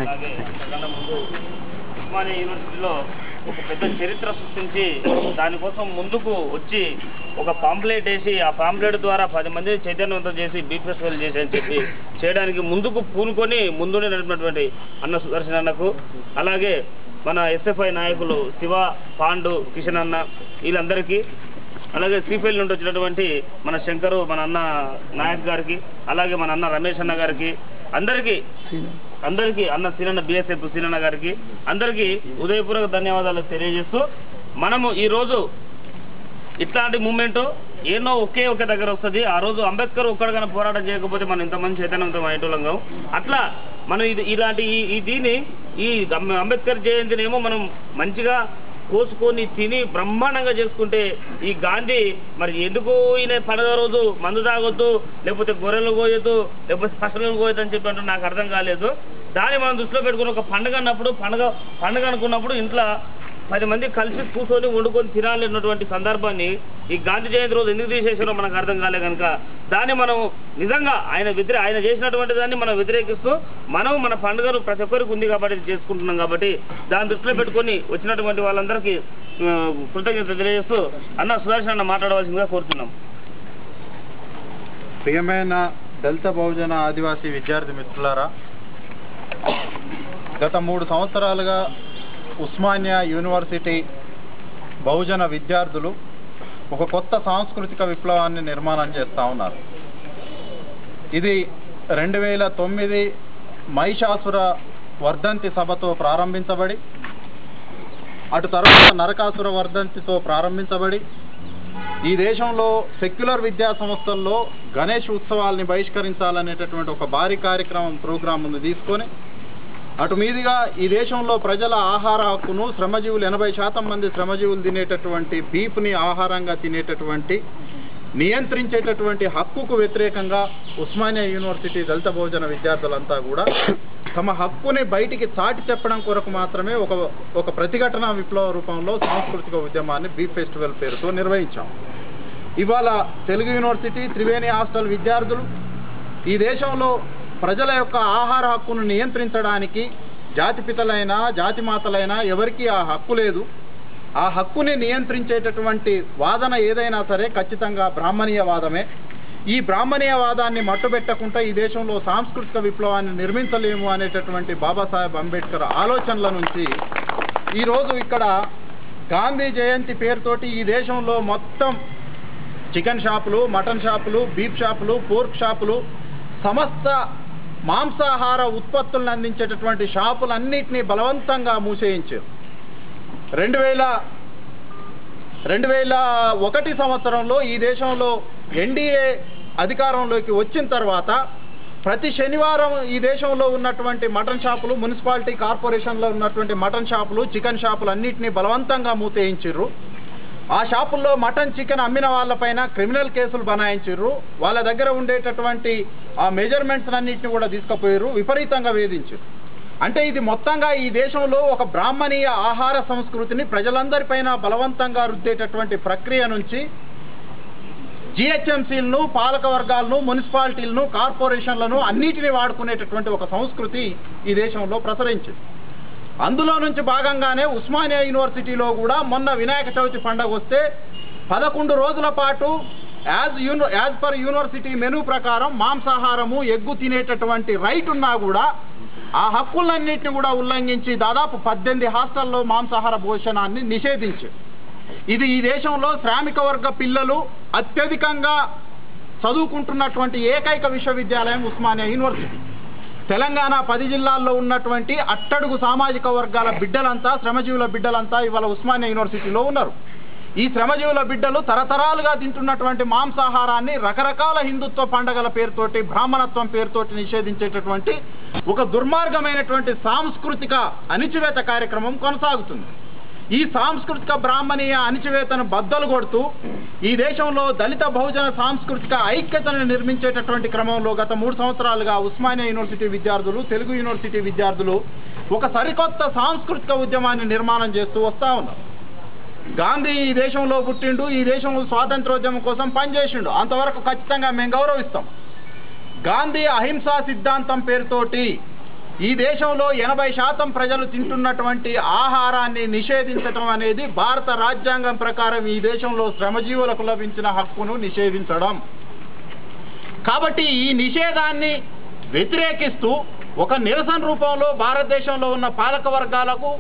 అలాగే అంతకన్నా ముందు ఉస్మానియా యూనివర్సిటీలో ఒక పెద్ద చరిత్ర సృష్టించి దానికోసం ముందుకు వచ్చి ఒక పాంప్లెట్ వేసి ఆ పాంప్లెట్ ద్వారా 10 మందిని చైతన్యవంతం చేసి బీచ్ ఫెస్టివల్ చేసి అని చెప్పి చేయడానికి ముందుకు పూనుకొని ముందునే నడిపినటువంటి అన్న సుదర్శన్ అన్నకు, అలాగే మన ఎస్ఎఫ్ఐ నాయకులు శివ, పాండు, కిషన్ అన్న వీళ్ళందరికీ, అలాగే శ్రీఫైల్ నుండి వచ్చినటువంటి మన శంకరు, మన అన్న నాయక్ గారికి, అలాగే మన అన్న రమేష్ అన్న గారికి, అందరికీ అన్న సీనన్న బిఎస్ఎఫ్ సీనన్న గారికి అందరికీ ఉదయపూర్వక ధన్యవాదాలు తెలియజేస్తూ, మనము ఈరోజు ఇట్లాంటి మూమెంట్ ఏనో ఒకే దగ్గర వస్తుంది. ఆ రోజు అంబేద్కర్ ఒక్కడికైనా పోరాటం చేయకపోతే మనం ఇంతమంది చైతన్యవంతం అయ్యేటోళ్ళం. అట్లా మనం ఇలాంటి దీన్ని ఈ అంబేద్కర్ జయంతినేమో మనం మంచిగా కోసుకొని తిని బ్రహ్మాండంగా చేసుకుంటే, ఈ గాంధీ మరి ఎందుకు ఈయన పండుగ రోజు మందు తాగొద్దు, లేకపోతే గొర్రెలు కోయొద్దు, లేకపోతే పశువులు కోయొద్దు అని చెప్పి నాకు అర్థం కాలేదు. దాన్ని మనం దృష్టిలో పెట్టుకుని ఒక పండుగ అన్నప్పుడు పండుగ అనుకున్నప్పుడు ఇంట్లో 10 మంది కలిసి కూర్చొని వండుకొని తినాలన్నటువంటి సందర్భాన్ని ఈ గాంధీ జయంతి రోజు ఎందుకు తీసేసారో మనకు అర్థం కాలే కనుక దాన్ని మనం నిజంగా ఆయన చేసినటువంటి దాన్ని మనం వ్యతిరేకిస్తూ మనం మన పండుగను ప్రతి ఒక్కరికి ఉంది కాబట్టి చేసుకుంటున్నాం. కాబట్టి దాన్ని దృష్టిలో పెట్టుకొని వచ్చినటువంటి వాళ్ళందరికీ కృతజ్ఞత తెలియజేస్తూ అన్న సుదర్శన్ అన్న మాట్లాడవలసిందిగా కోరుతున్నాం. ప్రియమైన దళిత బహుజన ఆదివాసీ విద్యార్థి మిత్రులారా, గత 3 సంవత్సరాలుగా ఉస్మానియా యూనివర్సిటీ బహుజన విద్యార్థులు ఒక కొత్త సాంస్కృతిక విప్లవాన్ని నిర్మాణం చేస్తూ ఉన్నారు. ఇది 2009 మహిషాసుర వర్ధంతి సభతో ప్రారంభించబడి, అటు తర్వాత నరకాసుర వర్ధంతితో ప్రారంభించబడి, ఈ దేశంలో సెక్యులర్ విద్యా సంస్థల్లో గణేష్ ఉత్సవాల్ని బహిష్కరించాలనేటటువంటి ఒక భారీ ప్రోగ్రాంను తీసుకొని, అటు మీదుగా ఈ దేశంలో ప్రజల ఆహార హక్కును, శ్రమజీవులు 80% మంది శ్రమజీవులు తినేటటువంటి బీఫ్ని ఆహారంగా తినేటటువంటి నియంత్రించేటటువంటి హక్కుకు వ్యతిరేకంగా ఉస్మానియా యూనివర్సిటీ దళిత బహుజన విద్యార్థులంతా కూడా తమ హక్కుని బయటికి చాటి చెప్పడం కొరకు మాత్రమే ఒక ప్రతిఘటన విప్లవ రూపంలో సాంస్కృతిక ఉద్యమాన్ని బీఫ్ ఫెస్టివల్ పేరుతో నిర్వహించాం. ఇవాళ తెలుగు యూనివర్సిటీ, త్రివేణి హాస్టల్ విద్యార్థులు ఈ దేశంలో ప్రజల యొక్క ఆహార హక్కును నియంత్రించడానికి జాతిపితలైనా జాతిమాతలైనా ఎవరికీ ఆ హక్కు లేదు. ఆ హక్కుని నియంత్రించేటటువంటి వాదన ఏదైనా సరే ఖచ్చితంగా బ్రాహ్మణీయవాదమే. ఈ బ్రాహ్మణీయవాదాన్ని మట్టుబెట్టకుండా ఈ దేశంలో సాంస్కృతిక విప్లవాన్ని నిర్మించలేము అనేటటువంటి బాబాసాహెబ్ అంబేద్కర్ ఆలోచనల నుంచి ఈరోజు ఇక్కడ గాంధీ జయంతి పేరుతోటి ఈ దేశంలో మొత్తం చికెన్ షాపులు, మటన్ షాపులు, బీఫ్ షాపులు, పోర్క్ షాపులు, సమస్త మాంసాహార ఉత్పత్తులను అందించేటటువంటి షాపులన్నింటినీ బలవంతంగా మూసేయించారు. 2001 సంవత్సరంలో ఈ దేశంలో ఎన్డీఏ అధికారంలోకి వచ్చిన తర్వాత ప్రతి శనివారం ఈ దేశంలో ఉన్నటువంటి మటన్ షాపులు, మున్సిపాలిటీ కార్పొరేషన్లో ఉన్నటువంటి మటన్ షాపులు, చికెన్ షాపులు అన్నింటినీ బలవంతంగా మూసేయించారు. ఆ షాపుల్లో మటన్, చికెన్ అమ్మిన వాళ్ళపైన క్రిమినల్ కేసులు బనాయించారు. వాళ్ళ దగ్గర ఉండేటటువంటి ఆ మెజర్మెంట్స్ అన్నింటినీ కూడా తీసుకుపోయారు, విపరీతంగా వేధించారు. అంటే ఇది మొత్తంగా ఈ దేశంలో ఒక బ్రాహ్మణీయ ఆహార సంస్కృతిని ప్రజలందరిపైన బలవంతంగా రుద్దేటటువంటి ప్రక్రియ నుంచి జిహెచ్ఎంసీలను, పాలక వర్గాలను, మున్సిపాలిటీలను, కార్పొరేషన్లను అన్నిటినీ వాడుకునేటటువంటి ఒక సంస్కృతి ఈ దేశంలో ప్రసరించింది. అందులో నుంచి భాగంగానే ఉస్మానియా యూనివర్సిటీలో కూడా మొన్న వినాయక చవితి పండుగ వస్తే 11 రోజుల పాటు యాజ్ పర్ యూనివర్సిటీ మెనూ ప్రకారం మాంసాహారము, ఎగ్గు తినేటటువంటి రైట్ ఉన్నా కూడా ఆ హక్కులన్నింటినీ కూడా ఉల్లంఘించి దాదాపు 18 హాస్టల్లో మాంసాహార భోజనాన్ని నిషేధించారు. ఇది ఈ దేశంలో శ్రామిక వర్గ పిల్లలు అత్యధికంగా చదువుకుంటున్నటువంటి ఏకైక విశ్వవిద్యాలయం ఉస్మానియా యూనివర్సిటీ. తెలంగాణ 10 జిల్లాల్లో ఉన్నటువంటి అట్టడుగు సామాజిక వర్గాల బిడ్డలంతా, శ్రమజీవుల బిడ్డలంతా ఇవాళ ఉస్మానియా యూనివర్సిటీలో ఉన్నారు. ఈ శ్రమజీవుల బిడ్డలు తరతరాలుగా తింటున్నటువంటి మాంసాహారాన్ని రకరకాల హిందుత్వ పండుగల పేరుతోటి, బ్రాహ్మణత్వం పేరుతోటి నిషేధించేటటువంటి ఒక దుర్మార్గమైనటువంటి సాంస్కృతిక అణిచివేత కార్యక్రమం కొనసాగుతుంది. ఈ సాంస్కృతిక బ్రాహ్మణీయ అణిచివేతను బద్దలు కొడుతూ ఈ దేశంలో దళిత బహుజన సాంస్కృతిక ఐక్యతను నిర్మించేటటువంటి క్రమంలో గత 3 సంవత్సరాలుగా ఉస్మానియా యూనివర్సిటీ విద్యార్థులు, తెలుగు యూనివర్సిటీ విద్యార్థులు ఒక సరికొత్త సాంస్కృతిక ఉద్యమాన్ని నిర్మాణం చేస్తూ వస్తూ ఉన్నారు. గాంధీ ఈ దేశంలో పుట్టిండు, ఈ దేశంలో స్వాతంత్రోద్యమం కోసం పనిచేసిండు, అంతవరకు ఖచ్చితంగా మేము గౌరవిస్తాం. గాంధీ అహింసా సిద్ధాంతం పేరుతోటి ఈ దేశంలో 80% ప్రజలు తింటున్నటువంటి ఆహారాన్ని నిషేధించడం అనేది భారత రాజ్యాంగం ప్రకారం ఈ దేశంలో శ్రమజీవులకు లభించిన హక్కును నిషేధించడం. కాబట్టి ఈ నిషేధాన్ని వ్యతిరేకిస్తూ ఒక నిరసన రూపంలో భారతదేశంలో ఉన్న పాలక వర్గాలకు,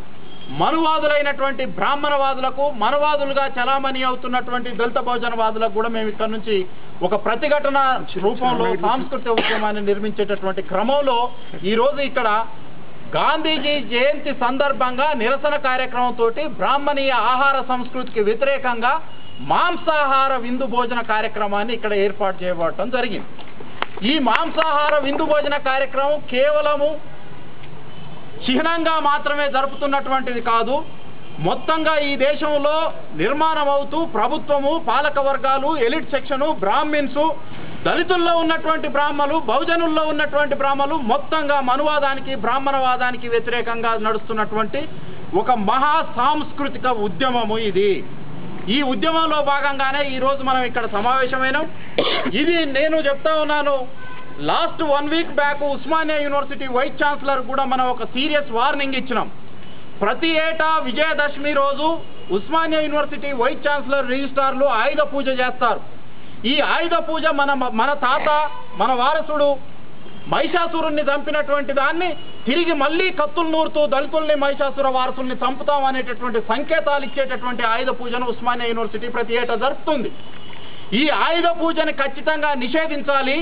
మనువాదులైనటువంటి బ్రాహ్మణవాదులకు, మనువాదులుగా చలామణి అవుతున్నటువంటి దళిత బహుజనవాదులకు కూడా మేము ఇక్కడ నుంచి ఒక ప్రతిఘటన రూపంలో సాంస్కృతిక ఉద్యమాన్ని నిర్మించేటటువంటి క్రమంలో ఈరోజు ఇక్కడ గాంధీజీ జయంతి సందర్భంగా నిరసన కార్యక్రమంతో బ్రాహ్మణీయ ఆహార సంస్కృతికి వ్యతిరేకంగా మాంసాహార విందు భోజన కార్యక్రమాన్ని ఇక్కడ ఏర్పాటు చేయబడటం జరిగింది. ఈ మాంసాహార విందు భోజన కార్యక్రమం కేవలము చిహ్నంగా మాత్రమే జరుపుతున్నటువంటిది కాదు. మొత్తంగా ఈ దేశంలో నిర్మాణం అవుతూ ప్రభుత్వము, పాలక వర్గాలు, ఎలిట్ సెక్షను, బ్రాహ్మిన్స్, దళితుల్లో ఉన్నటువంటి బ్రాహ్మణులు, బహుజనుల్లో ఉన్నటువంటి బ్రాహ్మణులు మొత్తంగా మనువాదానికి, బ్రాహ్మణవాదానికి వ్యతిరేకంగా నడుస్తున్నటువంటి ఒక మహా సాంస్కృతిక ఉద్యమము ఇది. ఈ ఉద్యమంలో భాగంగానే ఈరోజు మనం ఇక్కడ సమావేశమైనాం. ఇది నేను చెప్తా ఉన్నాను, last 1 week back Osmania university vice chancellor కూడా మనం ఒక సీరియస్ వార్నింగ్ ఇచ్చినాం. ప్రతి ఏటా విజయదశమి రోజు ఉస్మానియా యూనివర్సిటీ వైస్ ఛాన్సలర్ రిజిస్ట్రార్లు ఆయుధ పూజ చేస్తారు. ఈ ఆయుధ పూజ మన తాత, మన వారసుడు మహిషాసురుణ్ణి చంపినటువంటి దాన్ని తిరిగి మళ్ళీ కత్తులు నూరుతూ దళితుల్ని, మహిషాసుర వారసుల్ని చంపుతాం అనేటటువంటి సంకేతాలు ఇచ్చేటటువంటి ఆయుధ పూజను ఉస్మానియా యూనివర్సిటీ ప్రతి ఏటా జరుపుతుంది. ఈ ఆయుధ పూజని ఖచ్చితంగా నిషేధించాలి.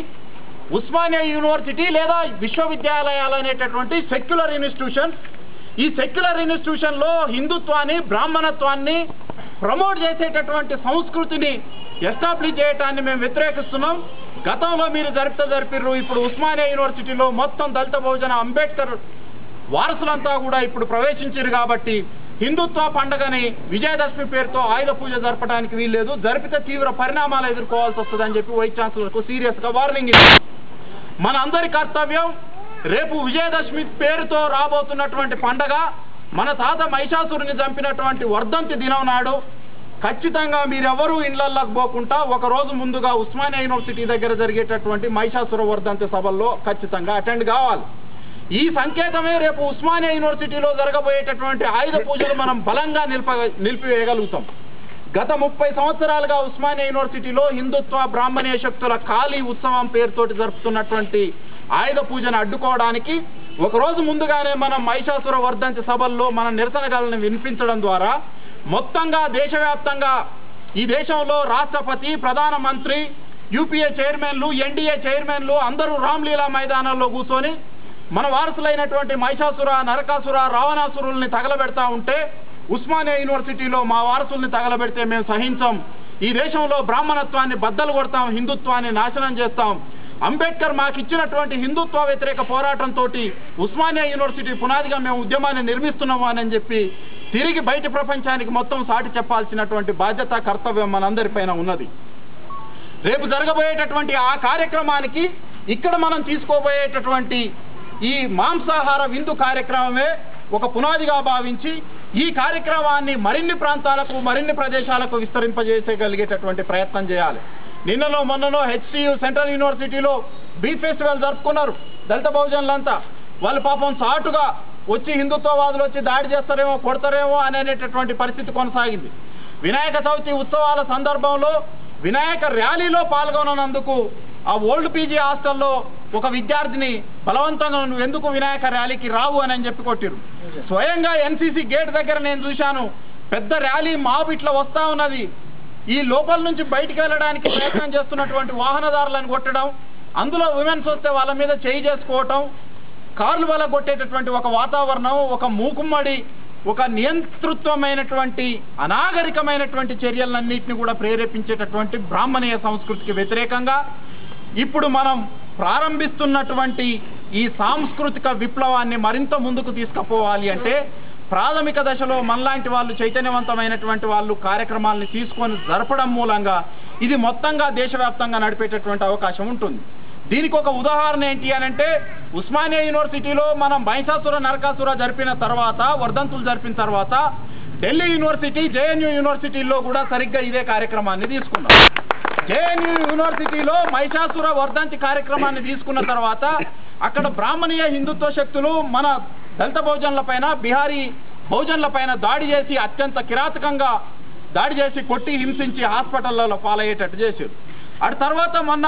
ఉస్మానియా యూనివర్సిటీ లేదా విశ్వవిద్యాలయాలు అనేటటువంటి సెక్యులర్ ఇన్స్టిట్యూషన్, ఈ సెక్యులర్ ఇన్స్టిట్యూషన్లో హిందుత్వాన్ని, బ్రాహ్మణత్వాన్ని ప్రమోట్ చేసేటటువంటి సంస్కృతిని ఎస్టాబ్లిష్ చేయటాన్ని మేము వ్యతిరేకిస్తున్నాం. గతంలో మీరు జరిపిర్రు, ఇప్పుడు ఉస్మానియా యూనివర్సిటీలో మొత్తం దళిత బహుజన అంబేద్కర్ వారసులంతా కూడా ఇప్పుడు ప్రవేశించారు. కాబట్టి హిందుత్వ పండుగని విజయదశమి పేరుతో ఆయుధ పూజ జరపడానికి వీల్లేదు, జరిపితే తీవ్ర పరిణామాలు ఎదుర్కోవాల్సి వస్తుందని చెప్పి వైస్ ఛాన్సలర్కు సీరియస్గా వార్నింగ్ ఇచ్చారు. మన అందరి కర్తవ్యం, రేపు విజయదశమి పేరుతో రాబోతున్నటువంటి పండగ, మన తాత మహిషాసురుని చంపినటువంటి వర్ధంతి దినం నాడు ఖచ్చితంగా మీరెవరూ ఇళ్లలోకి పోకుండా ఒకరోజు ముందుగా ఉస్మానియా యూనివర్సిటీ దగ్గర జరిగేటటువంటి మహిషాసుర వర్ధంతి సభల్లో ఖచ్చితంగా అటెండ్ కావాలి. ఈ సంకేతమే రేపు ఉస్మానియా యూనివర్సిటీలో జరగబోయేటటువంటి ఆయుధ పూజలు మనం బలంగా నిలిపివేయగలుగుతాం. గత 30 సంవత్సరాలుగా ఉస్మానియా యూనివర్సిటీలో హిందుత్వ, బ్రాహ్మణీయ శక్తుల కాళీ ఉత్సవం పేరుతోటి జరుపుతున్నటువంటి ఆయుధ పూజను అడ్డుకోవడానికి ఒకరోజు ముందుగానే మనం మహిషాసుర వర్ధంతి సభల్లో మన నిరసనలను వినిపించడం ద్వారా మొత్తంగా దేశవ్యాప్తంగా ఈ దేశంలో రాష్ట్రపతి, ప్రధానమంత్రి, యూపీఏ చైర్మన్లు, ఎన్డీఏ చైర్మన్లు అందరూ రామ్లీలా మైదానాల్లో కూర్చొని మన వారసులైనటువంటి మహిషాసుర, నరకాసుర, రావణాసురుల్ని తగలబెడతా ఉంటే ఉస్మానియా యూనివర్సిటీలో మా వారసుల్ని తగలబెడితే మేము సహించాం. ఈ దేశంలో బ్రాహ్మణత్వాన్ని బద్దలు కొడతాం, హిందుత్వాన్ని నాశనం చేస్తాం. అంబేద్కర్ మాకు ఇచ్చినటువంటి హిందుత్వ వ్యతిరేక పోరాటంతో ఉస్మానియా యూనివర్సిటీ పునాదిగా మేము ఉద్యమాన్ని నిర్మిస్తున్నాము అని చెప్పి తిరిగి బయట ప్రపంచానికి మొత్తం సాటి చెప్పాల్సినటువంటి బాధ్యత, కర్తవ్యం మనందరిపైన ఉన్నది. రేపు జరగబోయేటటువంటి ఆ కార్యక్రమానికి ఇక్కడ మనం తీసుకోబోయేటటువంటి ఈ మాంసాహార విందు కార్యక్రమమే ఒక పునాదిగా భావించి ఈ కార్యక్రమాన్ని మరిన్ని ప్రాంతాలకు, మరిన్ని ప్రదేశాలకు విస్తరింపజేసేగలిగేటటువంటి ప్రయత్నం చేయాలి. నిన్నలో మొన్నలో HCU సెంట్రల్ యూనివర్సిటీలో బీచ్ ఫెస్టివల్ జరుపుకున్నారు దళిత బహుజనులంతా. వాళ్ళు పాపం చాటుగా వచ్చి హిందుత్వవాదులు వచ్చి దాడి చేస్తారేమో, కొడతారేమో అనేటటువంటి పరిస్థితి కొనసాగింది. వినాయక చవితి ఉత్సవాల సందర్భంలో వినాయక ర్యాలీలో పాల్గొనందుకు ఆ ఓల్డ్ పీజీ హాస్టల్లో ఒక విద్యార్థిని బలవంతంగా నువ్వు ఎందుకు వినాయక ర్యాలీకి రావు అని చెప్పి కొట్టిరు. స్వయంగా NCC గేట్ దగ్గర నేను చూశాను, పెద్ద ర్యాలీ మాబ్ ఇట్లా వస్తా ఉన్నది. ఈ లోపల నుంచి బయటికి వెళ్ళడానికి ప్రయత్నం చేస్తున్నటువంటి వాహనదారులను కొట్టడం, అందులో ఉమెన్స్ వస్తే వాళ్ళ మీద చేయి చేసుకోవటం, కార్లు వల్ల కొట్టేటటువంటి ఒక వాతావరణం, ఒక మూకుమ్మడి, ఒక నియంతృత్వమైనటువంటి అనాగరికమైనటువంటి చర్యలన్నింటినీ కూడా ప్రేరేపించేటటువంటి బ్రాహ్మణీయ సంస్కృతికి వ్యతిరేకంగా ఇప్పుడు మనం ప్రారంభిస్తున్నటువంటి ఈ సాంస్కృతిక విప్లవాన్ని మరింత ముందుకు తీసుకుపోవాలి అంటే ప్రాథమిక దశలో మనలాంటి వాళ్ళు, చైతన్యవంతమైనటువంటి వాళ్ళు కార్యక్రమాలను తీసుకొని జరపడం మూలంగా ఇది మొత్తంగా దేశవ్యాప్తంగా నడిపేటటువంటి అవకాశం ఉంటుంది. దీనికి ఒక ఉదాహరణ ఏంటి అనంటే ఉస్మానియా యూనివర్సిటీలో మనం మహిషాసుర, నరకాసుర జరిపిన తర్వాత, వర్ధంతులు జరిపిన తర్వాత ఢిల్లీ యూనివర్సిటీ, JNU యూనివర్సిటీల్లో కూడా సరిగ్గా ఇదే కార్యక్రమాన్ని తీసుకున్నాం. JNU యూనివర్సిటీలో మహిషాసుర వర్ధంతి కార్యక్రమాన్ని తీసుకున్న తర్వాత అక్కడ బ్రాహ్మణీయ హిందుత్వ శక్తులు మన దళిత బహుజనులపైన బిహారీ బహుజనులపైన దాడి చేసి అత్యంత కిరాతకంగా దాడి చేసి కొట్టి హింసించి హాస్పిటల్లో పాలయ్యేటట్టు చేశారు. అటు తర్వాత మొన్న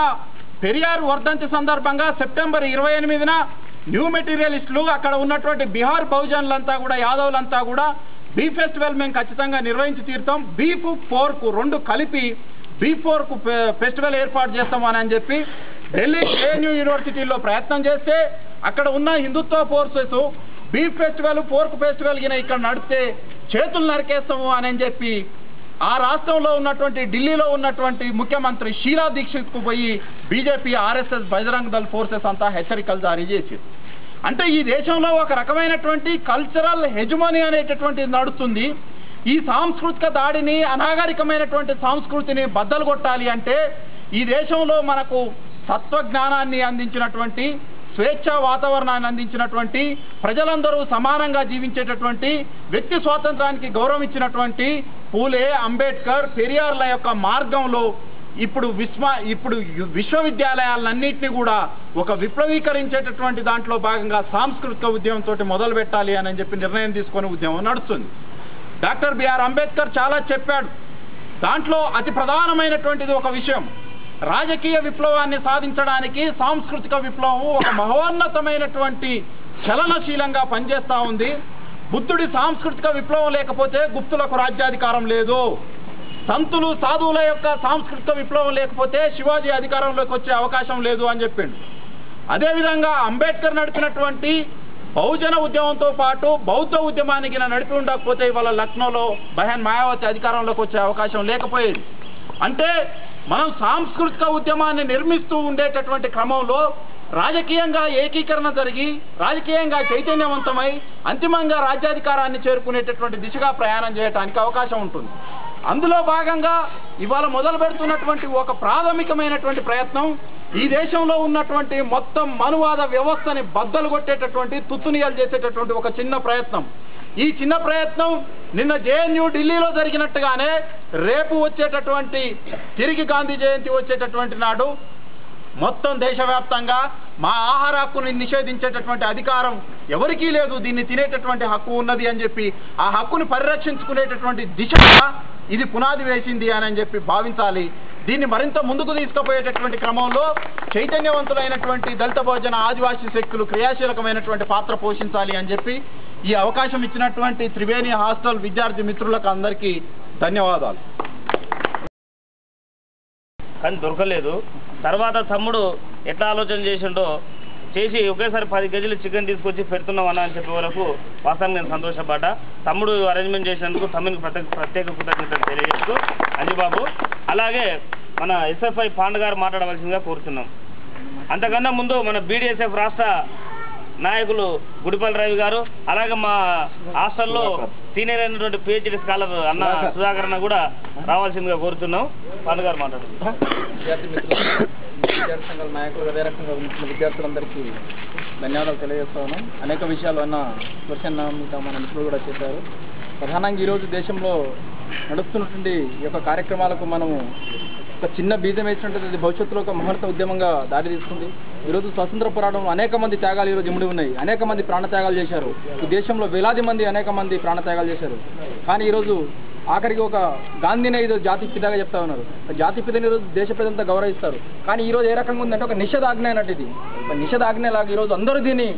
పెరియార్ వర్ధంతి సందర్భంగా సెప్టెంబర్ 28న న్యూ మెటీరియలిస్టులు అక్కడ ఉన్నటువంటి బిహార్ బహుజనులంతా కూడా యాదవులంతా కూడా బీఫ్ ఫెస్టివల్ మేము ఖచ్చితంగా నిర్వహించి తీరుతాం, బీఫ్ పోర్క్ రెండు కలిపి బీఫ్ పోర్క్ ఫెస్టివల్ ఏర్పాటు చేస్తామని చెప్పి ఢిల్లీ జేఎన్యూ యూనివర్సిటీలో ప్రయత్నం చేస్తే అక్కడ ఉన్న Hindutva forces beef festival pork festival గిన ఇక్కడ నడిస్తే చేతులు నరికేస్తాము అని చెప్పి ఆ రాష్ట్రంలో ఉన్నటువంటి ఢిల్లీలో ఉన్నటువంటి ముఖ్యమంత్రి షీలా దీక్షిత్కు పోయి BJP RSS Bajrang Dal forces అంతా హెచ్చరికలు జారీ చేసింది. అంటే ఈ దేశంలో ఒక రకమైనటువంటి కల్చరల్ హెజమనీ అనేటటువంటిది నడుస్తుంది. ఈ సాంస్కృతిక దాడిని అనాగరికమైనటువంటి సంస్కృతిని బద్దలు కొట్టాలి అంటే ఈ దేశంలో మనకు తత్వజ్ఞానాన్ని అందించినటువంటి స్వేచ్ఛా వాతావరణాన్ని అందించినటువంటి ప్రజలందరూ సమానంగా జీవించేటటువంటి వ్యక్తి స్వాతంత్రానికి గౌరవం ఇచ్చినటువంటి పూలే అంబేద్కర్ పెరియార్ల యొక్క మార్గంలో ఇప్పుడు విశ్వవిద్యాలయాలన్నింటినీ కూడా ఒక విప్లవీకరించేటటువంటి దాంట్లో భాగంగా సాంస్కృతిక ఉద్యమంతో మొదలు పెట్టాలి అని చెప్పి నిర్ణయం తీసుకునే ఉద్యమం నడుస్తుంది. డాక్టర్ బిఆర్ అంబేద్కర్ చాలా చెప్పాడు. దాంట్లో అతి ప్రధానమైనటువంటిది ఒక విషయం, రాజకీయ విప్లవాన్ని సాధించడానికి సాంస్కృతిక విప్లవం ఒక మహోన్నతమైనటువంటి చలనశీలంగా పనిచేస్తూ ఉంది. బుద్ధుడి సాంస్కృతిక విప్లవం లేకపోతే గుప్తులకు రాజ్యాధికారం లేదు, సంతులు సాధువుల యొక్క సాంస్కృతిక విప్లవం లేకపోతే శివాజీ అధికారంలోకి వచ్చే అవకాశం లేదు అని చెప్పిండు. అదేవిధంగా అంబేద్కర్ నడిపినటువంటి బహుజన ఉద్యమంతో పాటు బౌద్ధ ఉద్యమానికి నడిపి ఉండకపోతే ఇవాళ లక్నోలో బహన్ మాయావతి అధికారంలోకి వచ్చే అవకాశం లేకపోయేది. అంటే మనం సాంస్కృతిక ఉద్యమాన్ని నిర్మిస్తూ ఉండేటటువంటి క్రమంలో రాజకీయంగా ఏకీకరణ జరిగి రాజకీయంగా చైతన్యవంతమై అంతిమంగా రాజ్యాధికారాన్ని చేరుకునేటటువంటి దిశగా ప్రయాణం చేయడానికి అవకాశం ఉంటుంది. అందులో భాగంగా ఇవాళ మొదలు పెడుతున్నటువంటి ఒక ప్రాథమికమైనటువంటి ప్రయత్నం ఈ దేశంలో ఉన్నటువంటి మొత్తం మనువాద వ్యవస్థని బద్దలు కొట్టేటటువంటి తుత్తునియాలు చేసేటటువంటి ఒక చిన్న ప్రయత్నం. ఈ చిన్న ప్రయత్నం నిన్న జేఎన్యూ ఢిల్లీలో జరిగినట్టుగానే రేపు వచ్చేటటువంటి తిరిగి గాంధీ జయంతి వచ్చేటటువంటి నాడు మొత్తం దేశవ్యాప్తంగా మా ఆహార హక్కుని నిషేధించేటటువంటి అధికారం ఎవరికీ లేదు, దీన్ని తినేటటువంటి హక్కు ఉన్నది అని చెప్పి ఆ హక్కుని పరిరక్షించుకునేటటువంటి దిశగా ఇది పునాది వేసింది అని చెప్పి భావించాలి. దీన్ని మరింత ముందుకు తీసుకుపోయేటటువంటి క్రమంలో చైతన్యవంతులైనటువంటి దళిత బహుజన ఆదివాసీ శక్తులు క్రియాశీలకమైనటువంటి పాత్ర పోషించాలి అని చెప్పి ఈ అవకాశం ఇచ్చినటువంటి త్రివేణి హాస్టల్ విద్యార్థి మిత్రులకు అందరికీ ధన్యవాదాలు. కానీ దొరకలేదు. తర్వాత తమ్ముడు ఎట్లా ఆలోచన చేసిండో చేసి ఒకేసారి 10 కేజీలు చికెన్ తీసుకొచ్చి పెడుతున్నాం అన్న అని చెప్పే వరకు వాస్తవానికి నేను సంతోషపడ్డా. తమ్ముడు అరేంజ్మెంట్ చేసినందుకు తమ్మునికి ప్రత్యేక కృతజ్ఞతలు తెలియజేస్తూ అంజిబాబు, అలాగే మన ఎస్ఎఫ్ఐ పాండ్ గారు మాట్లాడవలసిందిగా కోరుతున్నాం. అంతకన్నా ముందు మన బీడీఎస్ఎఫ్ రాష్ట్ర నాయకులు గుడిపల్లి రవి గారు, అలాగే మా హాస్టల్లో సీనియర్ అయినటువంటి పిహెచ్డి స్కాలర్ అన్న సుధాకర్ అన్న కూడా రావాల్సిందిగా కోరుతున్నాం. పాండ్ గారు మాట్లాడుతున్నారు. విద్యార్థి సంఘాల నాయకులు అదే రకంగా ఉన్న విద్యార్థులందరికీ ధన్యవాదాలు తెలియజేస్తాను. అనేక విషయాలు అన్న క్వశ్చన్ మిగతా మన మిత్రులు కూడా చెప్పారు. ప్రధానంగా ఈరోజు దేశంలో నడుస్తున్నటువంటి ఈ యొక్క కార్యక్రమాలకు మనము ఒక చిన్న బీజం వేసినట్టు అది భవిష్యత్తులో ఒక మహోన్నత ఉద్యమంగా దారి తీస్తుంది. ఈరోజు స్వతంత్ర పోరాటంలో అనేక మంది త్యాగాలు ఈరోజు ఇమిడి ఉన్నాయి. అనేక మంది ప్రాణత్యాగాలు చేశారు. ఈ దేశంలో వేలాది మంది అనేక మంది ప్రాణత్యాగాలు చేశారు. కానీ ఈరోజు ఆఖరికి ఒక గాంధీనే ఈరోజు జాతి పితగా చెప్తా ఉన్నారు. జాతి పితని ఈరోజు దేశ ప్రజలంతా గౌరవిస్తారు. కానీ ఈరోజు ఏ రకంగా ఉందంటే ఒక నిషేధాజ్ఞ అన్నట్టు, ఇది ఒక నిషేధాజ్ఞలాగా ఈరోజు అందరూ దీన్ని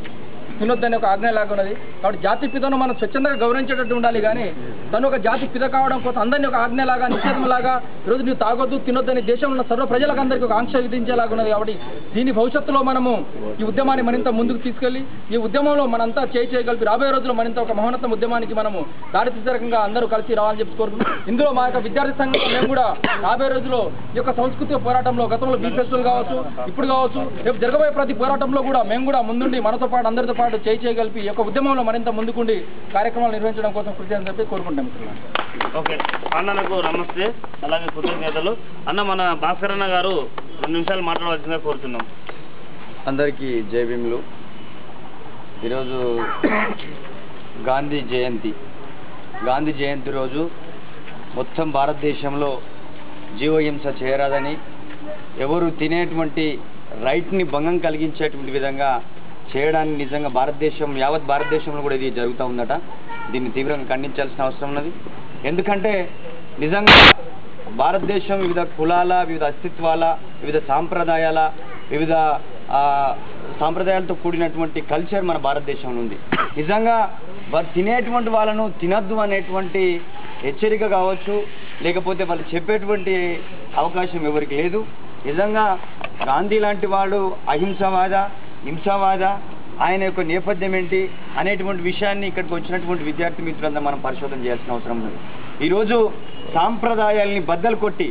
తినొద్దని ఒక ఆజ్ఞ లాగా ఉన్నది. కాబట్టి జాతి పితను మనం స్వచ్ఛందంగా గౌరవించేటట్టు ఉండాలి. కానీ తను ఒక జాతి పిత కావడం కోసం అందరినీ ఒక ఆజ్ఞలాగా నిషేధంలాగా ఈరోజు నువ్వు తాగొద్దు తినొద్దని దేశంలో ఉన్న సర్వ ప్రజలకు అందరికీ ఒక ఆంక్ష విధించేలాగా ఉన్నది. కాబట్టి దీని భవిష్యత్తులో మనము ఈ ఉద్యమాన్ని మరింత ముందుకు తీసుకెళ్లి ఈ ఉద్యమంలో మనంతా చేయగలిపి రాబోయే రోజుల్లో మరింత ఒక మహోన్నత ఉద్యమానికి మనము దారితీసే రకంగా అందరూ కలిసి రావాలని చెప్పి కోరుకుంటున్నాం. ఇందులో మా యొక్క విద్యార్థి సంఘం మేము కూడా రాబోయే రోజుల్లో ఈ యొక్క సాంస్కృతిక పోరాటంలో గతంలో బీ ఫెస్టివల్ కావచ్చు, ఇప్పుడు కావచ్చు, రేపు జరగబోయే ప్రతి పోరాటంలో కూడా మేము కూడా ముందుండి మనతో పాటు అందరితో పాటు చేయగలిపి ఈ యొక్క ఉద్యమంలో మరింత ముందుకుండి కార్యక్రమాలు నిర్వహించడం కోసం కృషి చేయాలని చెప్పి కోరుకుంటాం. ఓకే అన్నకు నమస్తే, అలాగే కృతజ్ఞతలు. అన్న మన భాస్కర్ అన్న గారు 2 నిమిషాలు మాట్లాడవలసిందిగా కోరుతున్నాం. అందరికీ జై భీములు. ఈరోజు గాంధీ జయంతి రోజు మొత్తం భారతదేశంలో జీవహింస చేయరాదని, ఎవరు తినేటువంటి రైట్ని భంగం కలిగించేటువంటి విధంగా చేయడాన్ని నిజంగా యావత్ భారతదేశంలో కూడా ఇది జరుగుతూ ఉందట. దీన్ని తీవ్రంగా ఖండించాల్సిన అవసరం ఉన్నది. ఎందుకంటే నిజంగా భారతదేశం వివిధ కులాల, వివిధ అస్తిత్వాల, వివిధ సాంప్రదాయాల, వివిధ సాంప్రదాయాలతో కూడినటువంటి కల్చర్ మన భారతదేశంలో ఉంది. నిజంగా తినేటువంటి వాళ్ళను తినద్దు అనేటువంటి హెచ్చరిక కావచ్చు, లేకపోతే వాళ్ళు చెప్పేటువంటి అవకాశం ఎవరికి లేదు. నిజంగా గాంధీ లాంటి వాడు అహింసవాద, హింసావాద, ఆయన యొక్క నేపథ్యం ఏంటి అనేటువంటి విషయాన్ని ఇక్కడికి వచ్చినటువంటి విద్యార్థి మిత్రులందరూ మనం పరిశోధన చేయాల్సిన అవసరం ఉంది. ఈరోజు సాంప్రదాయాల్ని బద్దలు కొట్టి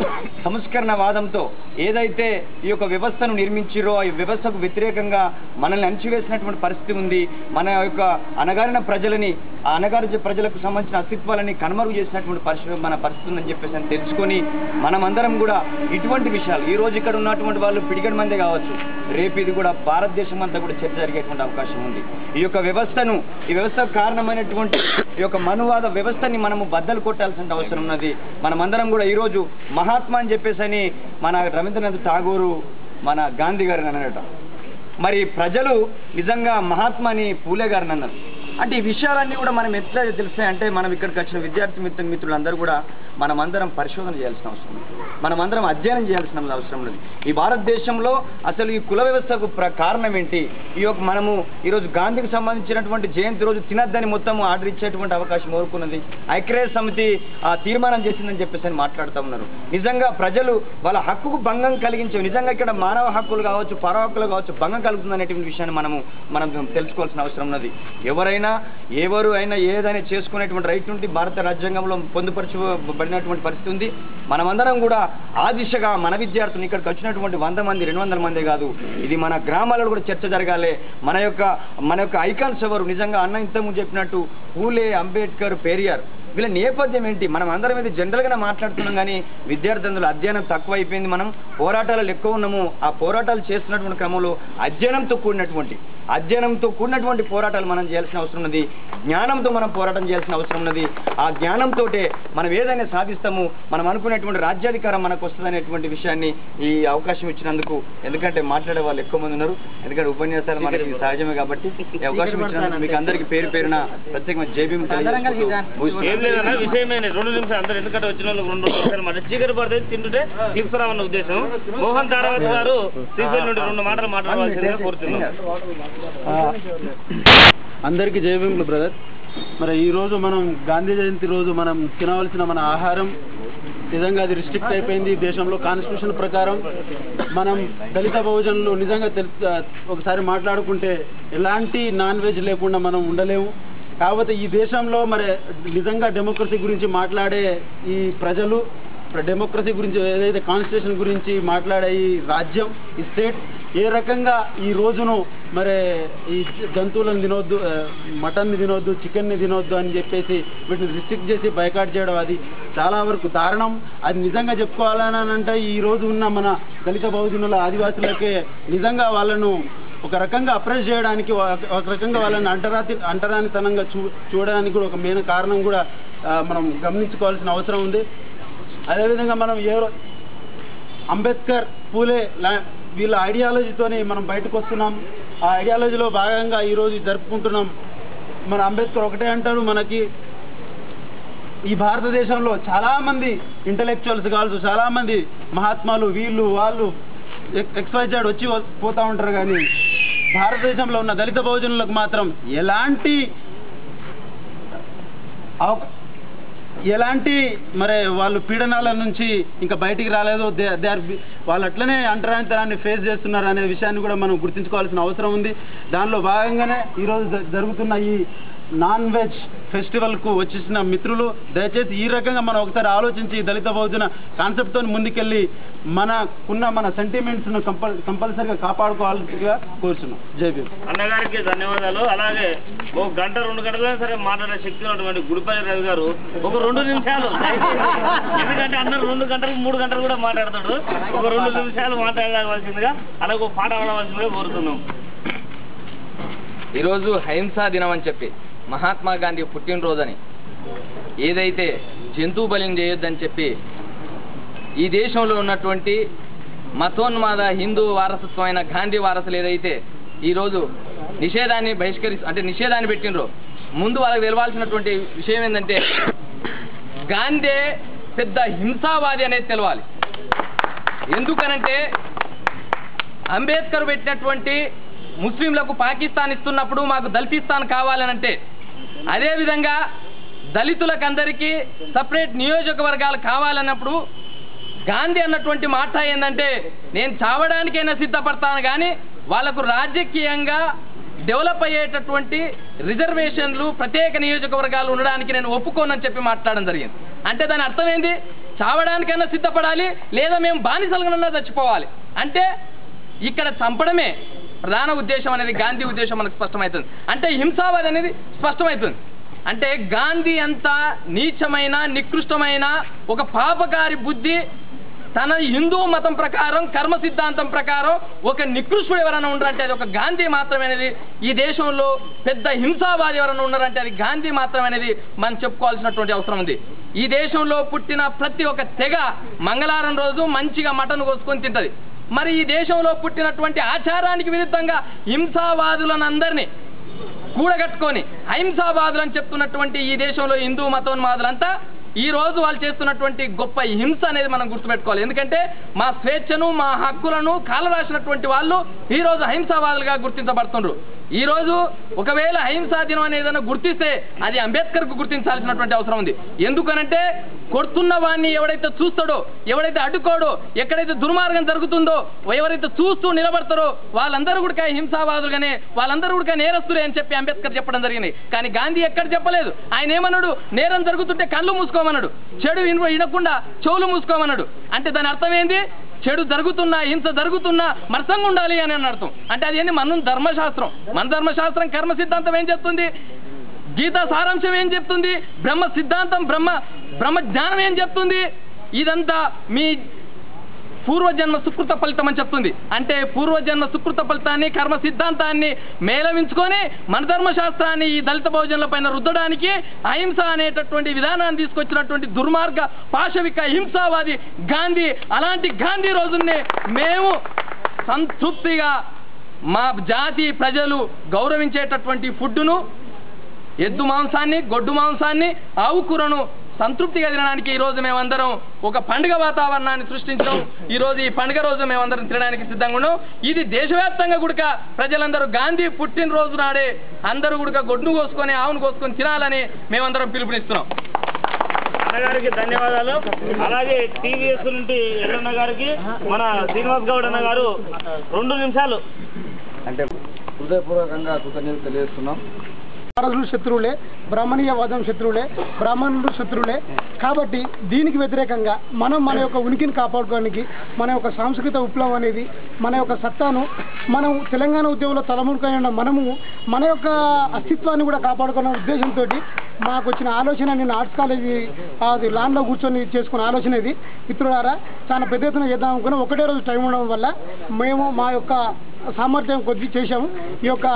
సంస్కరణవాదంతో ఏదైతే ఈ యొక్క వ్యవస్థను నిర్మించిరో ఆ వ్యవస్థకు వ్యతిరేకంగా మనల్ని అణచివేసినటువంటి పరిస్థితి ఉంది. మన యొక్క అణగారిన ప్రజలకు సంబంధించిన అస్తిత్వాలని కనుమరుగు చేసినటువంటి మన పరిస్థితి ఉందని చెప్పేసి అని తెలుసుకొని మనమందరం కూడా ఇటువంటి విషయాలు ఈ రోజు ఇక్కడ ఉన్నటువంటి వాళ్ళు పిడిగడి మందే కావచ్చు, రేపు ఇది కూడా భారతదేశం అంతా కూడా చర్చ జరిగేటువంటి అవకాశం ఉంది. ఈ యొక్క వ్యవస్థకు కారణమైనటువంటి ఈ యొక్క మనువాద వ్యవస్థని మనము బద్దలు కొట్టాల్సిన అవసరం ఉన్నది. మనమందరం కూడా ఈరోజు మహాత్మా అని చెప్పేసి మన రవీంద్రనాథ్ ఠాగూరు మన గాంధీ గారిని అన్నట. మరి ప్రజలు నిజంగా మహాత్మాని పూలే గారిని అన్నారు. అంటే ఈ విషయాలన్నీ కూడా మనం ఎట్లా తెలుస్తాయంటే మనం ఇక్కడికి వచ్చిన విద్యార్థి మిత్రులందరూ కూడా మనమందరం పరిశోధన చేయాల్సిన అవసరం ఉంది, మనమందరం అధ్యయనం చేయాల్సిన అవసరం ఉంది. ఈ భారతదేశంలో అసలు ఈ కుల వ్యవస్థకు కారణం ఏంటి, మనము ఈరోజు గాంధీకి సంబంధించినటువంటి జయంతి రోజు తినద్దని మొత్తం ఆర్డర్ ఇచ్చేటువంటి అవకాశం కోరుకున్నది. ఐక్యరాజ్య సమితి తీర్మానం చేసిందని చెప్పేసి అని మాట్లాడుతూ ఉన్నారు. నిజంగా ప్రజలు వాళ్ళ హక్కుకు భంగం కలిగించేవి, నిజంగా ఇక్కడ మానవ హక్కులు కావచ్చు, పర హక్కులు కావచ్చు భంగం కలుగుతుంది అనేటువంటి విషయాన్ని మనం తెలుసుకోవాల్సిన అవసరం ఉన్నది. ఎవరు అయినా ఏదైనా చేసుకునేటువంటి రైట్ నుండి భారత రాజ్యాంగంలో పొందుపరచబడినటువంటి పరిస్థితి ఉంది. మనమందరం కూడా ఆ దిశగా మన విద్యార్థులు ఇక్కడికి వచ్చినటువంటి 100 మంది 200 మందే కాదు, ఇది మన గ్రామాలలో కూడా చర్చ జరగాలి. మన యొక్క ఐకాన్స్ ఎవరు, నిజంగా అన్న ఇంతకుముందు చెప్పినట్టు పూలే, అంబేద్కర్, పెరియార్, వీళ్ళ నేపథ్యం ఏంటి? మనం అందరం ఇది జనరల్గానే మాట్లాడుతున్నాం, కానీ విద్యార్థులు అధ్యయనం తక్కువ అయిపోయింది. మనం పోరాటాలు ఎక్కువ ఉన్నాము. ఆ పోరాటాలు చేస్తున్నటువంటి క్రమంలో అధ్యయనంతో కూడినటువంటి పోరాటాలు మనం చేయాల్సిన అవసరం ఉన్నది. జ్ఞానంతో మనం పోరాటం చేయాల్సిన అవసరం ఉన్నది. ఆ జ్ఞానంతో మనం ఏదైనా సాధిస్తాము, మనం అనుకునేటువంటి రాజ్యాధికారం మనకు వస్తుంది అనేటువంటి విషయాన్ని ఈ అవకాశం ఇచ్చినందుకు, ఎందుకంటే మాట్లాడే వాళ్ళు ఎక్కువ మంది ఉన్నారు, ఎందుకంటే ఉపన్యాసాలు మనకి సహజమే కాబట్టి ఈ అవకాశం ఇచ్చినందుకు మీకు అందరికీ పేరున ప్రత్యేకంగా జైభీం లేదన్నా విషయమైన 2 నిమిషాలు అందరూ, ఎందుకంటే వచ్చిన వాళ్ళకి 2 నిమిషాలు మాట చీకటి పడితే తింటుంటే క్లిప్స్ రావన్న ఉద్దేశం. మోహన్ తారావత్ గారు శ్రీశైలం నుండి 2 మాటలు మాట్లాడవలసిందిగా కోరుతున్నాం. అందరికీ జైభీములు బ్రదర్. మరి ఈరోజు మనం గాంధీ జయంతి రోజు మనం తినవలసిన మన ఆహారం నిజంగా అది రిస్ట్రిక్ట్ అయిపోయింది దేశంలో. కాన్స్టిట్యూషన్ ప్రకారం మనం దళిత బహుజనులు నిజంగా ఒకసారి మాట్లాడుకుంటే ఎలాంటి నాన్ వెజ్ లేకుండా మనం ఉండలేము. కాకపోతే ఈ దేశంలో మరి నిజంగా డెమోక్రసీ గురించి మాట్లాడే ఈ ప్రజలు, డెమోక్రసీ గురించి ఏదైతే కాన్స్టిట్యూషన్ గురించి మాట్లాడే ఈ రాజ్యం, ఈ స్టేట్ ఏ రకంగా ఈ రోజును మరి ఈ జంతువులను తినొద్దు, మటన్ని తినొద్దు, చికెన్ని తినొద్దు అని చెప్పేసి వీటిని రిస్ట్రిక్ట్ చేసి బైకాట్ చేయడం అది చాలా వరకు దారుణం. అది నిజంగా చెప్పుకోవాలని అంటే ఈ రోజు ఉన్న మన దళిత బహుజనుల ఆదివాసులకే నిజంగా వాళ్ళను ఒక రకంగా అప్రెస్ చేయడానికి, ఒక రకంగా వాళ్ళని అంటరానితనంగా చూడడానికి కూడా ఒక మెయిన్ కారణం కూడా మనం గమనించుకోవాల్సిన అవసరం ఉంది. అదేవిధంగా మనం అంబేద్కర్, పూలే వీళ్ళ ఐడియాలజీతోని మనం బయటకు వస్తున్నాం. ఆ ఐడియాలజీలో భాగంగా ఈరోజు జరుపుకుంటున్నాం. మన అంబేద్కర్ ఒకటే అంటారు, మనకి ఈ భారతదేశంలో చాలామంది ఇంటలెక్చువల్స్ కావచ్చు, చాలామంది మహాత్మాలు, వీళ్ళు వాళ్ళు XYZ వచ్చి పోతూ ఉంటారు, కానీ భారతదేశంలో ఉన్న దళిత బహుజనులకు మాత్రం ఎలాంటి మరి వాళ్ళు పీడనాల నుంచి ఇంకా బయటికి రాలేదు. వాళ్ళు అట్లనే అంటరానితనాన్ని ఫేస్ చేస్తున్నారు అనే విషయాన్ని కూడా మనం గుర్తుంచుకోవాల్సిన అవసరం ఉంది. దానిలో భాగంగానే ఈరోజు జరుగుతున్న ఈ నాన్ వెజ్ ఫెస్టివల్కు వచ్చేసిన మిత్రులు దయచేసి ఈ రకంగా మనం ఒకసారి ఆలోచించి దళిత బహుజన కాన్సెప్ట్తో ముందుకెళ్ళి మన సెంటిమెంట్స్ను కంపల్సరీగా కాపాడుకోవాల్సిందిగా కోరుతున్నాం. జై భీమ్. అన్నగారికి ధన్యవాదాలు. అలాగే 1 గంట 2 గంటలైనా సరే మాట్లాడే శక్తి ఉన్నటువంటి గుడిపల్లి రవి గారు ఒక 2 నిమిషాలు, ఎందుకంటే అందరూ 2 గంటలు 3 గంటలు కూడా మాట్లాడతాడు, ఒక 2 నిమిషాలు మాట్లాడవలసిందిగా, అలాగే ఒక పాట ఆడవలసిందిగా కోరుతున్నాం. ఈరోజు అహింసా దినం అని చెప్పి, మహాత్మా గాంధీ పుట్టినరోజని, ఏదైతే జంతు బలిని చేయొద్దని చెప్పి ఈ దేశంలో ఉన్నటువంటి మతోన్మాద హిందూ వారసత్వమైన గాంధీ వారసులు ఏదైతే ఈరోజు నిషేధాన్ని నిషేధాన్ని పెట్టినరో ముందు వాళ్ళకి తెలవాల్సినటువంటి విషయం ఏంటంటే గాంధీ పెద్ద హింసావాది అనేది తెలవాలి. ఎందుకనంటే అంబేద్కర్ పెట్టినటువంటి ముస్లింలకు పాకిస్తాన్ ఇస్తున్నప్పుడు మాకు దళితిస్తాన్ కావాలనంటే, అదేవిధంగా దళితులకందరికీ సపరేట్ నియోజకవర్గాలు కావాలన్నప్పుడు గాంధీ అన్నటువంటి మాట ఏంటంటే నేను చావడానికైనా సిద్ధపడతాను కానీ వాళ్లకు రాజకీయంగా డెవలప్ అయ్యేటటువంటి రిజర్వేషన్లు ప్రత్యేక నియోజకవర్గాలు ఉండడానికి నేను ఒప్పుకోనని చెప్పి మాట్లాడడం జరిగింది. అంటే దాని అర్థం ఏంది? చావడానికైనా సిద్ధపడాలి లేదా మేము బానిసలుగా చచ్చిపోవాలి. అంటే ఇక్కడ చంపడమే ప్రధాన ఉద్దేశం అనేది గాంధీ ఉద్దేశం మనకు స్పష్టమవుతుంది. అంటే హింసావాది అనేది స్పష్టమవుతుంది. అంటే గాంధీ అంత నీచమైన నికృష్టమైన ఒక పాపకారి బుద్ధి తన హిందూ మతం ప్రకారం కర్మ సిద్ధాంతం ప్రకారం ఒక నికృష్టుడు ఎవరైనా ఉన్నారంటే అది ఒక గాంధీ మాత్రమే అనేది, ఈ దేశంలో పెద్ద హింసావాది ఎవరైనా ఉన్నారంటే అది గాంధీ మాత్రమే అనేది మనం చెప్పుకోవాల్సినటువంటి అవసరం ఉంది. ఈ దేశంలో పుట్టిన ప్రతి ఒక్క తెగ మంగళవారం రోజు మంచిగా మటన్ కోసుకొని తింటది. మరి ఈ దేశంలో పుట్టినటువంటి ఆచారానికి విరుద్ధంగా హింసావాదులను అందరినీ కూడగట్టుకొని అహింసావాదులు అని చెప్తున్నటువంటి ఈ దేశంలో హిందూ మతోన్మాదులంతా ఈ రోజు వాళ్ళు చేస్తున్నటువంటి గొప్ప హింస అనేది మనం గుర్తుపెట్టుకోవాలి. ఎందుకంటే మా స్వేచ్ఛను మా హక్కులను కాలరాసినటువంటి వాళ్ళు ఈ రోజు అహింసావాదులుగా గుర్తించబడుతున్నారు. ఈ రోజు ఒకవేళ అహింసా దినం అనేది ఏదైనా గుర్తిస్తే అది అంబేద్కర్ కు గుర్తించాల్సినటువంటి అవసరం ఉంది. ఎందుకనంటే కొడుతున్న వాడిని ఎవడైతే చూస్తాడో, ఎవడైతే అడ్డుకోడో, ఎక్కడైతే దుర్మార్గం జరుగుతుందో ఎవరైతే చూస్తూ నిలబడతారో వాళ్ళందరూ కూడా హింసావాదులుగానే, వాళ్ళందరూ కూడా నేరస్తులే అని చెప్పి అంబేద్కర్ చెప్పడం జరిగింది. కానీ గాంధీ ఎక్కడ చెప్పలేదు. ఆయన ఏమన్నాడు? నేరం జరుగుతుంటే కళ్ళు మూసుకోమన్నాడు, చెడు వినకుండా చెవులు మూసుకోమన్నాడు. అంటే దాని అర్థం ఏంది? చెడు జరుగుతున్నా హింస జరుగుతున్నా మర్సంగా ఉండాలి అని అర్థం. అంటే అది ఏంది? మన ధర్మశాస్త్రం, మన ధర్మశాస్త్రం కర్మ సిద్ధాంతం ఏం చెప్తుంది? గీతా సారాంశం ఏం చెప్తుంది? బ్రహ్మ సిద్ధాంతం బ్రహ్మ జ్ఞానం ఏం చెప్తుంది? ఇదంతా మీ పూర్వజన్మ సుకృత ఫలితం అని చెప్తుంది. అంటే పూర్వజన్మ సుకృత ఫలితాన్ని కర్మ సిద్ధాంతాన్ని మేళవించుకొని మన ధర్మశాస్త్రాన్ని ఈ దళిత బహుజనుల పైన రుద్దడానికి అహింస అనేటటువంటి విధానాన్ని తీసుకొచ్చినటువంటి దుర్మార్గ పాశవిక హింసావాది గాంధీ. అలాంటి గాంధీ రోజున్నే మేము సంతృప్తిగా మా జాతి ప్రజలు గౌరవించేటటువంటి ఫుడ్డును, ఎద్దు మాంసాన్ని, గొడ్డు మాంసాన్ని, ఆవు కూరను సంతృప్తిగా తినడానికి ఈ రోజు మేమందరం ఒక పండుగ వాతావరణాన్ని సృష్టించడం. ఈ రోజు ఈ పండుగ రోజు మేమందరం తినడానికి సిద్ధంగా ఉన్నాం. ఇది దేశవ్యాప్తంగా కూడా ప్రజలందరూ గాంధీ పుట్టినరోజు నాడే అందరూ కూడా గొడ్డును కోసుకొని ఆవును కోసుకొని తినాలని మేమందరం పిలుపునిస్తున్నాం. అన్నగారికి ధన్యవాదాలు. అలాగే టీవీఎస్ నుండి ఎల్లన్న గారికి మన శ్రీనివాస్ గౌడ్ అన్న గారు 2 నిమిషాలు. అంటే హృదయపూర్వకంగా కృతజ్ఞతలు తెలియజేస్తున్నాం. భారతులు శత్రువులే, బ్రాహ్మణీయవాదం శత్రువులే, బ్రాహ్మణులు శత్రువులే. కాబట్టి దీనికి వ్యతిరేకంగా మనం మన యొక్క ఉనికిని కాపాడుకోవడానికి మన యొక్క సాంస్కృతిక విప్లవం అనేది మన యొక్క సత్తాను మనం తెలంగాణ ఉద్యమంలో తలమునుకైన మనము మన యొక్క అస్తిత్వాన్ని కూడా కాపాడుకున్న ఉద్దేశంతో మాకు వచ్చిన ఆలోచన నేను ఆర్ట్స్ కాలేజీ అది లాన్లో కూర్చొని చేసుకున్న ఆలోచన ఇది. మిత్రులారా చాలా పెద్ద ఎత్తున చేద్దాం అనుకున్నాం. ఒకటే రోజు టైం ఉండడం వల్ల మేము మా యొక్క సామర్థ్యం కొద్ది చేశాము. ఈ యొక్క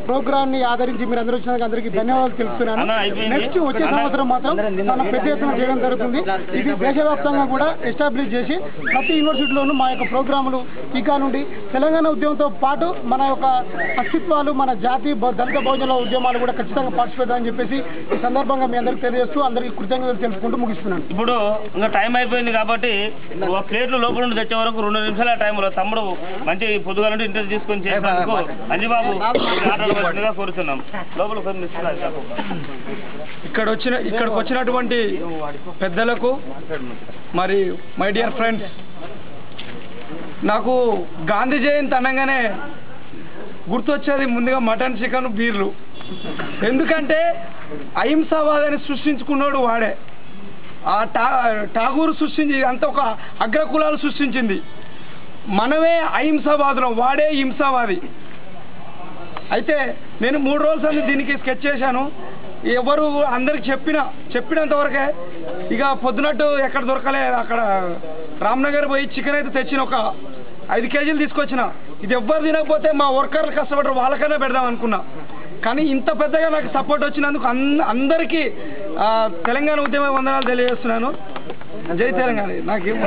ప్రోగ్రాన్ని ఆదరించి మీరు అందరూ వచ్చినందుకు అందరికీ ధన్యవాదాలు తెలుపుతున్నాను. నెక్స్ట్ వచ్చే సంవత్సరం మాత్రం చాలా పెద్ద ఎత్తున చేయడం జరుగుతుంది. ఇది దేశవ్యాప్తంగా కూడా ఎస్టాబ్లిష్ చేసి ప్రతి యూనివర్సిటీలోనూ మా యొక్క ప్రోగ్రాములు ఇక నుండి తెలంగాణ ఉద్యమంతో పాటు మన యొక్క అస్తిత్వాలు, మన జాతి దళిత బహుజనుల ఉద్యమాలు కూడా ఖచ్చితంగా పార్టిసిపేట్ అని చెప్పేసి ఈ సందర్భంగా మీ అందరికీ తెలియజేస్తూ అందరికీ కృతజ్ఞతలు తెలుపుకుంటూ ముగిస్తున్నాను. ఇప్పుడు ఇంకా టైం అయిపోయింది కాబట్టి ప్లేట్లు లోపల నుండి తెచ్చే వరకు 2 నిమిషాల టైంలో తమ్ముడు మంచి పొద్దుగా నుండి ఇంటర్వ్యూ తీసుకొని చేసినందుకు అంజిబాబు మాట్లాడవలసిందిగా కోరుతున్నాం. లోపల ఇక్కడికి వచ్చినటువంటి పెద్దలకు మరి మై డియర్ ఫ్రెండ్స్, నాకు గాంధీ జయంతి అనగానే గుర్తొచ్చేది ముందుగా మటన్, చికెన్, బీర్లు. ఎందుకంటే అహింసావాదాన్ని సృష్టించుకున్నాడు వాడే. ఆ ఠాగూర్ సృష్టించి అంత ఒక అగ్రకులాలు సృష్టించింది. మనమే అహింసావాదులం, వాడే హింసావాది. అయితే నేను 3 రోజులు దీనికి స్కెచ్ చేశాను. ఎవరు అందరికి చెప్పినంత వరకే. ఇక పొద్దునట్టు ఎక్కడ దొరకలే, అక్కడ రామ్నగర్ పోయి చికెన్ అయితే తెచ్చిన ఒక 5 కేజీలు తీసుకొచ్చిన. ఇది ఎవ్వరు తినకపోతే మా వర్కర్లు కష్టపడరు, వాళ్ళకైనా పెడదాం అనుకున్నా. కానీ ఇంత పెద్దగా నాకు సపోర్ట్ వచ్చినందుకు అందరికీ తెలంగాణ ఉద్యమ వందనాలు తెలియజేస్తున్నాను. జై తెలంగాణ. నాకేం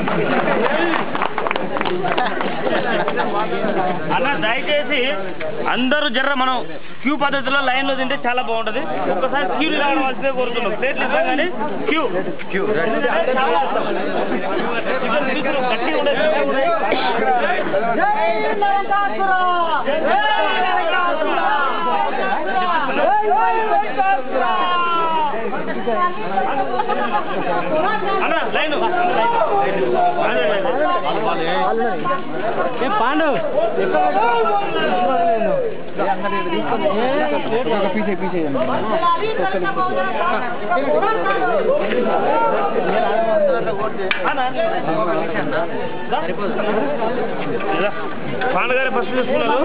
అన్న దయచేసి అందరూ జర్ర మనం క్యూ పద్ధతిలో లైన్ లో తింటే చాలా బాగుంటది. ఒక్కసారి క్యూ రావాల్సిందే కోరుతున్నాం. ప్లేట్లు ఇస్తాం కానీ క్యూ గట్టి ఉండదు. అన్న లైన్ పాండు పాండు గారి ఫస్ట్ తీసుకున్నారు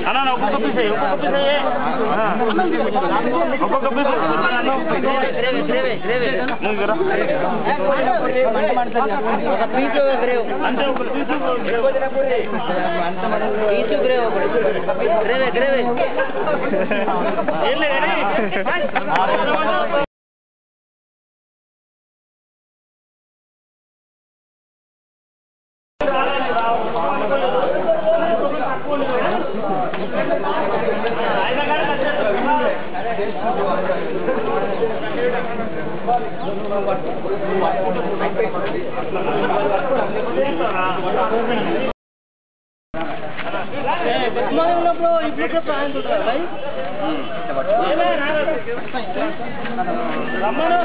అన్న. ఒక్కొక్క పీస్ ఒక్కొక్క పీస్ అంటే ఒక పీసు ఏం లేదు కానీ రమ్మను